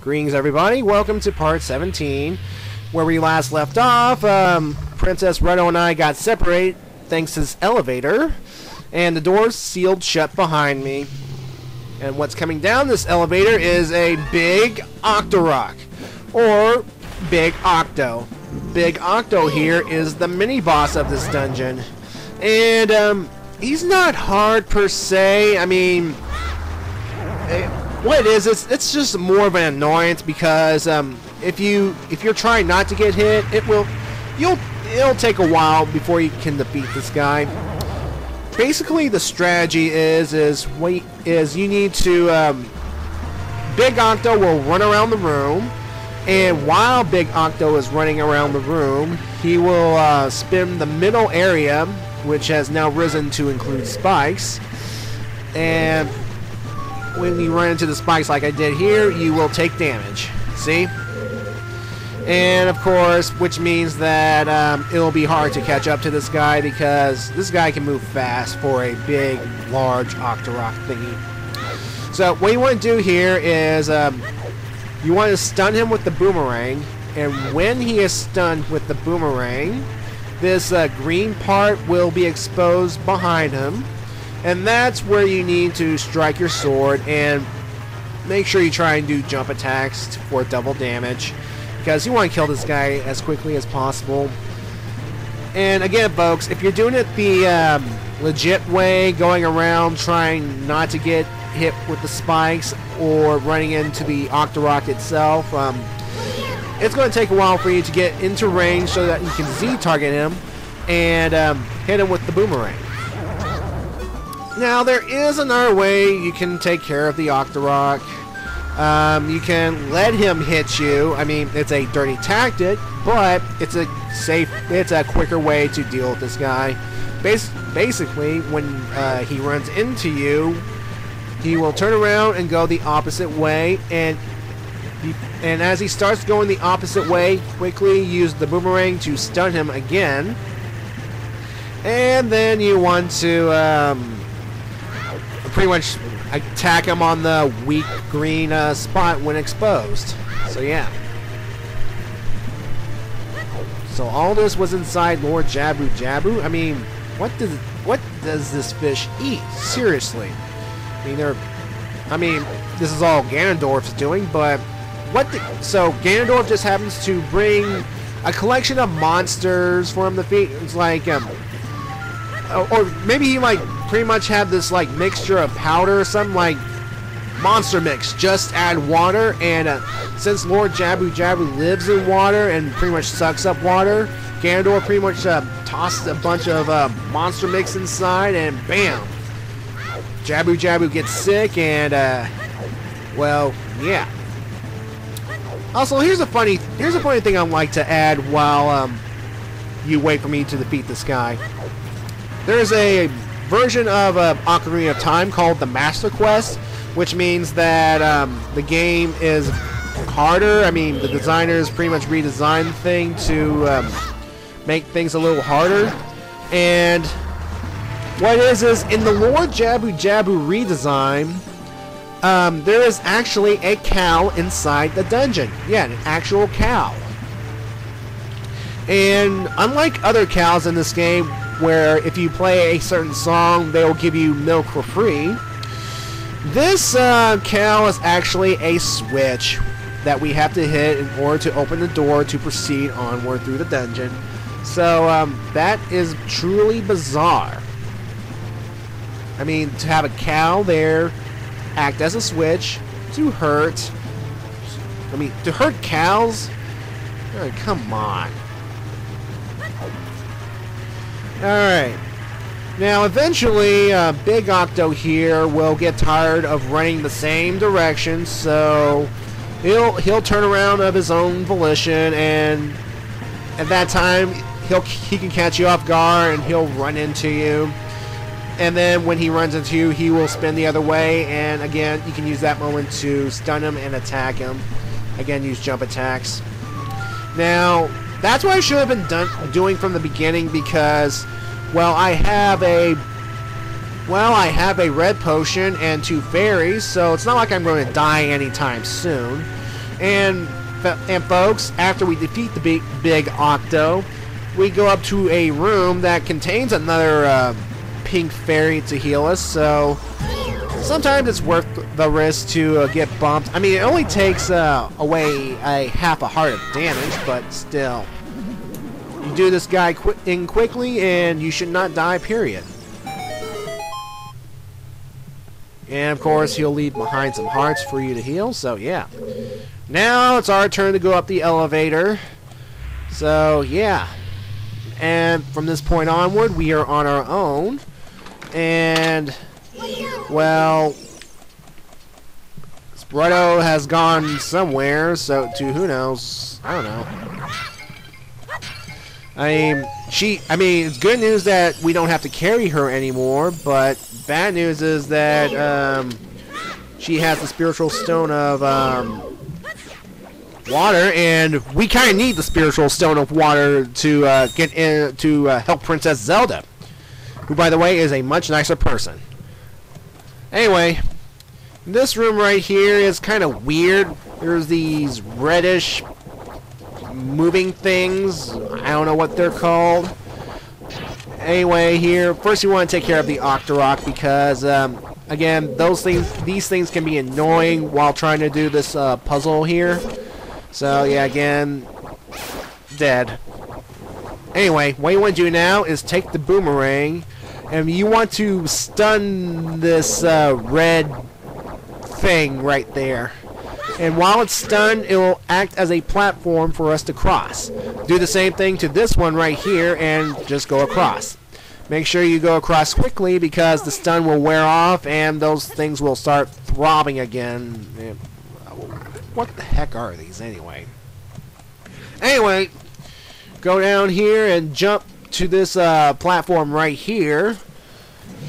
Greetings everybody, welcome to part 17, where we last left off. Princess Ruto and I got separated thanks to this elevator, and the doors sealed shut behind me. And what's coming down this elevator is a Big Octo, or Big Octo. Big Octo here is the mini-boss of this dungeon. And, he's not hard per se. I mean, what it is, it's just more of an annoyance because if you're trying not to get hit, it'll take a while before you can defeat this guy. Basically, the strategy is you need to Big Octo will run around the room, and while Big Octo is running around the room, he will spin the middle area, which has now risen to include spikes, and when you run into the spikes like I did here, you will take damage. See? And of course, which means that it'll be hard to catch up to this guy because this guy can move fast for a big, large Octorok thingy. So what you want to do here is you want to stun him with the boomerang, and when he is stunned with the boomerang, this green part will be exposed behind him. And that's where you need to strike your sword and make sure you try and do jump attacks for double damage, because you want to kill this guy as quickly as possible. And again, folks, if you're doing it the legit way, going around trying not to get hit with the spikes or running into the Octorok itself, it's going to take a while for you to get into range so that you can Z-target him and hit him with the boomerang. Now, there is another way you can take care of the Octorok. You can let him hit you. I mean, it's a dirty tactic, but it's a quicker way to deal with this guy. Basically, when he runs into you, he will turn around and go the opposite way, and as he starts going the opposite way, quickly use the boomerang to stun him again. And then you want to pretty much attack him on the weak green spot when exposed. So yeah. So all this was inside Lord Jabu-Jabu. I mean, what does this fish eat? Seriously. I mean, this is all Ganondorf's doing, but so Ganondorf just happens to bring a collection of monsters for him to feed. It's like or maybe he like pretty much have this like mixture of powder or something, like monster mix, just add water, and since Lord Jabu-Jabu lives in water and pretty much sucks up water, Ganondorf pretty much tosses a bunch of monster mix inside, and bam, Jabu-Jabu gets sick, and well, yeah. Also, here's a funny thing I'd like to add while you wait for me to defeat this guy. There's a version of Ocarina of Time called the Master Quest, which means that the game is harder. I mean, the designers pretty much redesigned the thing to make things a little harder. And what it is in the Lord Jabu-Jabu redesign, there is actually a cow inside the dungeon. Yeah, an actual cow. And unlike other cows in this game, where if you play a certain song, they will give you milk for free, this cow is actually a switch that we have to hit in order to open the door to proceed onward through the dungeon. So that is truly bizarre. I mean, to have a cow there act as a switch to hurt. I mean, to hurt cows? Oh, come on. Alright. Now, eventually, Big Octo here will get tired of running the same direction, so he'll turn around of his own volition, and at that time, he can catch you off guard, and he'll run into you. And then when he runs into you, he will spin the other way, and again, you can use that moment to stun him and attack him. Again, use jump attacks. Now, that's what I should have been doing from the beginning, because, well, I have a red potion and 2 fairies, so it's not like I'm going to die anytime soon. And folks, after we defeat the Big Octo, we go up to a room that contains another pink fairy to heal us. So sometimes it's worth the risk to get bumped. I mean, it only takes away a half a heart of damage, but still. You do this guy quickly, and you should not die, period. And, of course, he'll leave behind some hearts for you to heal, so yeah. Now it's our turn to go up the elevator. So, yeah. And from this point onward, we are on our own. And, well, Ruto has gone somewhere, so to who knows? I don't know. I mean, it's good news that we don't have to carry her anymore, but bad news is that she has the spiritual stone of water, and we kind of need the spiritual stone of water to get in to help Princess Zelda, who, by the way, is a much nicer person. Anyway, this room right here is kind of weird. There's these reddish moving things. I don't know what they're called. Anyway, here, first you want to take care of the Octorok because, again, these things can be annoying while trying to do this puzzle here. So, yeah, again, dead. Anyway, what you want to do now is take the boomerang, and you want to stun this red thing right there. And while it's stunned, it will act as a platform for us to cross. Do the same thing to this one right here and just go across. Make sure you go across quickly because the stun will wear off and those things will start throbbing again. What the heck are these anyway? Anyway, go down here and jump to this platform right here.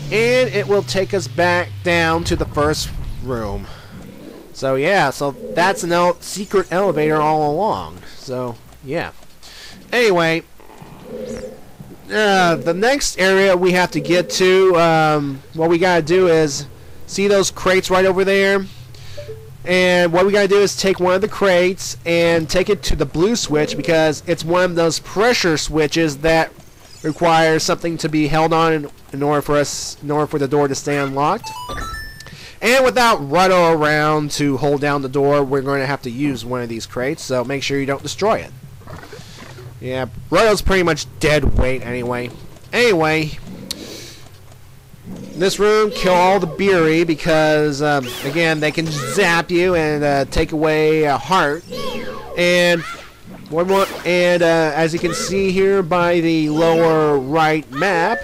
And it will take us back down to the first room. So yeah, so that's a secret elevator all along. So yeah. Anyway, the next area we have to get to, what we gotta do is see those crates right over there. And what we gotta do is take one of the crates and take it to the blue switch because it's one of those pressure switches that requires something to be held on in order for the door to stay unlocked. And without Ruto around to hold down the door, we're going to have to use one of these crates, so make sure you don't destroy it. Yeah, Ruto's pretty much dead weight anyway. Anyway, this room, kill all the Beery because, again, they can zap you and take away a heart. And one more, and as you can see here by the lower right map,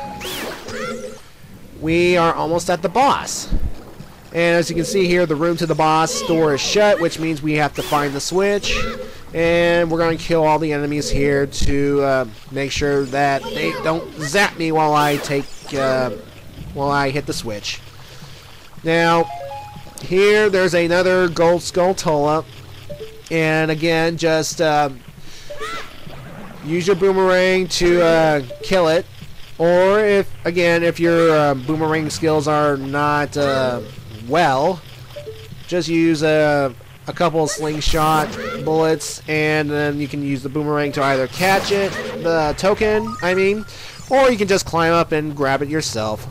we are almost at the boss. And as you can see here, the room to the boss door is shut, which means we have to find the switch. And we're going to kill all the enemies here to make sure that they don't zap me while I hit the switch. Now, here there's another gold Skulltula. And again, just use your boomerang to kill it. Or if your boomerang skills are not well, just use a couple of slingshot bullets, and then you can use the boomerang to either catch it, the token, or you can just climb up and grab it yourself.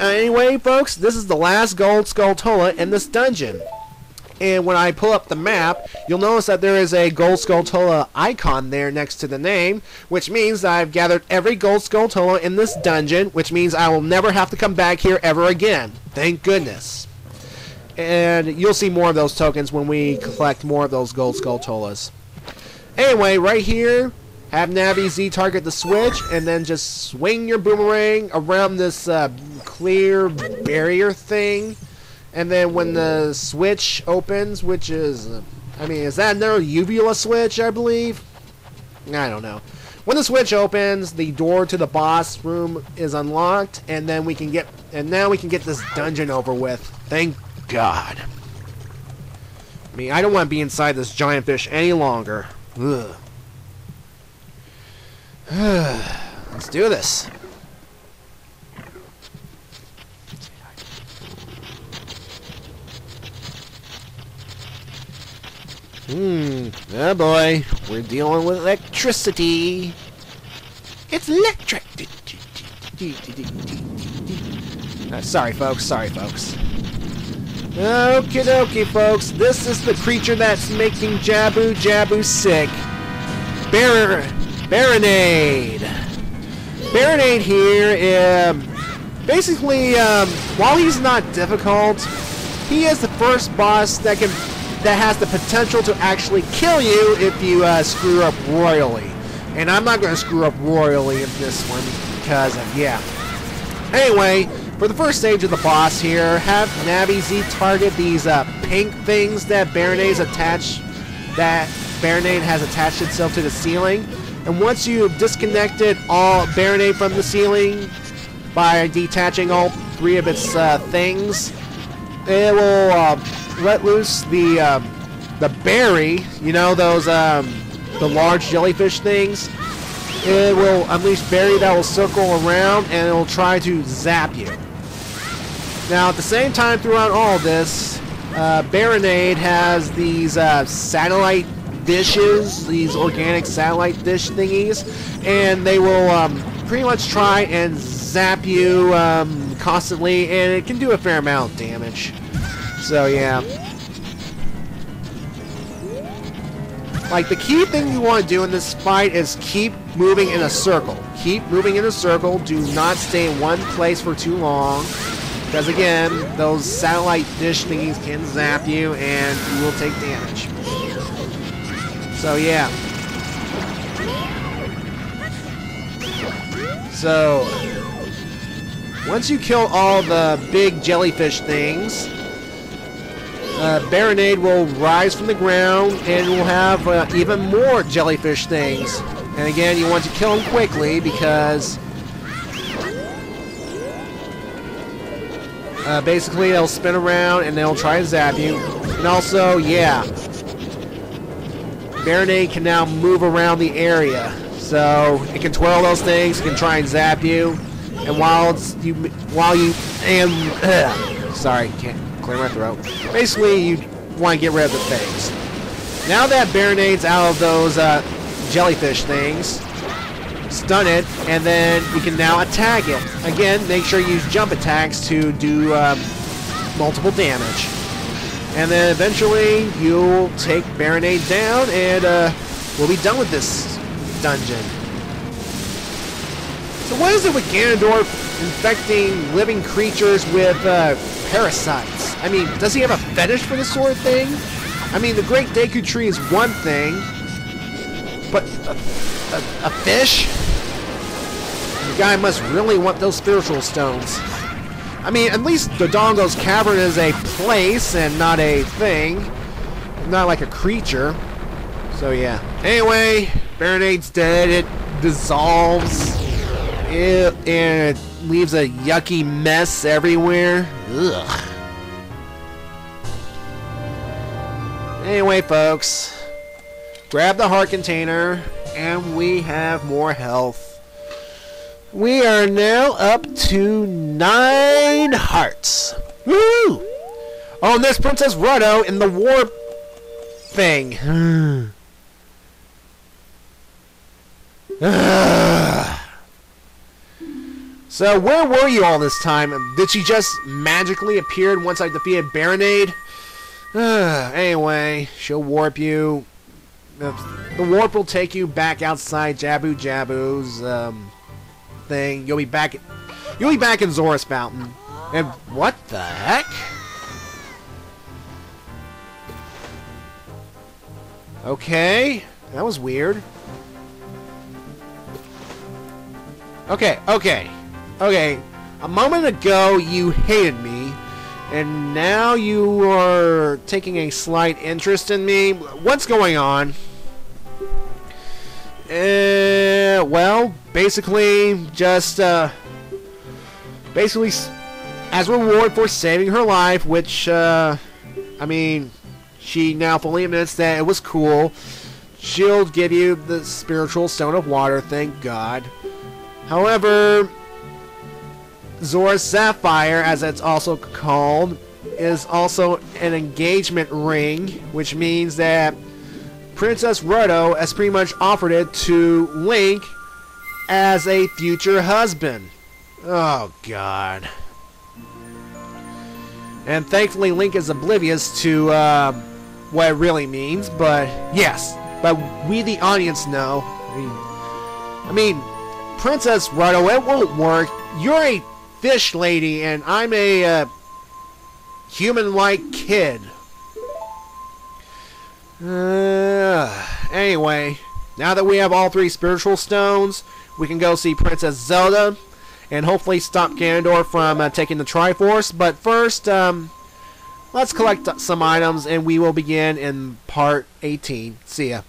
Anyway, folks, this is the last gold Skulltula in this dungeon. And when I pull up the map, you'll notice that there is a gold Skulltula icon there next to the name, which means that I've gathered every gold Skulltula in this dungeon, which means I will never have to come back here ever again. Thank goodness. And you'll see more of those tokens when we collect more of those gold Skulltulas. Anyway, right here, have Navi Z target the switch, and then just swing your boomerang around this clear barrier thing. And then when the switch opens, which is, is that another uvula switch, I believe? I don't know. When the switch opens, the door to the boss room is unlocked, and then now we can get this dungeon over with. Thank God. I don't want to be inside this giant fish any longer. Ugh. Let's do this. Oh boy, we're dealing with electricity. It's electric. Sorry, folks. Okie dokie, folks. This is the creature that's making Jabu-Jabu sick. Baronade. Baronade here, basically, while he's not difficult, he is the first boss that has the potential to actually kill you if you screw up royally. And I'm not going to screw up royally in this one because yeah. Anyway, for the first stage of the boss here, have Navi Z target these pink things that Baronade has attached itself to the ceiling. And once you've disconnected all Baronade from the ceiling by detaching all 3 of its things, it will let loose the berry, you know, those the large jellyfish things. It will unleash berry that will circle around and it will try to zap you. Now at the same time throughout all this, Baronade has these satellite dishes, these organic satellite dish thingies, and they will pretty much try and zap you constantly, and it can do a fair amount of damage. So yeah. Like, the key thing you want to do in this fight is keep moving in a circle. Keep moving in a circle. Do not stay in one place for too long. Because again, those satellite dish thingies can zap you and you will take damage. So yeah. So once you kill all the big jellyfish things, Baronade will rise from the ground and will have even more jellyfish things. And again, you want to kill them quickly because basically they'll spin around and they'll try to zap you. And also, yeah, Baronade can now move around the area. So it can twirl those things, it can try and zap you. And sorry, can't clear my throat. Basically, you want to get rid of the things. Now that Baronade's out of those jellyfish things, stun it, and then you can now attack it. Again, make sure you use jump attacks to do multiple damage. And then eventually, you'll take Baronade down, and we'll be done with this dungeon. So what is it with Ganondorf infecting living creatures with parasites? I mean, does he have a fetish for this sort of thing? I mean, the Great Deku Tree is one thing, but a fish? The guy must really want those spiritual stones. I mean, at least Dodongo's Cavern is a place and not a thing. Not like a creature. So yeah. Anyway, Baronade's dead. It dissolves. And it leaves a yucky mess everywhere. Ugh. Anyway, folks, grab the heart container, and we have more health. We are now up to 9 hearts. Woo! Oh, and there's Princess Ruto in the warp thing. So, where were you all this time? Did she just magically appear once I defeated Baronade? Anyway, she'll warp you. The warp will take you back outside Jabu-Jabu's thing. You'll be back in Zora's Fountain. And what the heck? Okay, that was weird. Okay. A moment ago, you hated me, and now you are taking a slight interest in me. What's going on? Well, basically, just, basically, as a reward for saving her life, which, I mean, she now fully admits that it was cool, she'll give you the spiritual stone of water, thank God. However, Zora's Sapphire, as it's also called, is also an engagement ring, which means that Princess Ruto has pretty much offered it to Link as a future husband. Oh, God. And thankfully, Link is oblivious to what it really means, but yes. But we, the audience, know. I mean, Princess Ruto, it won't work. You're a fish lady, and I'm a human-like kid. Anyway, now that we have all 3 spiritual stones, we can go see Princess Zelda and hopefully stop Ganondorf from taking the Triforce. But first, let's collect some items, and we will begin in part 18. See ya.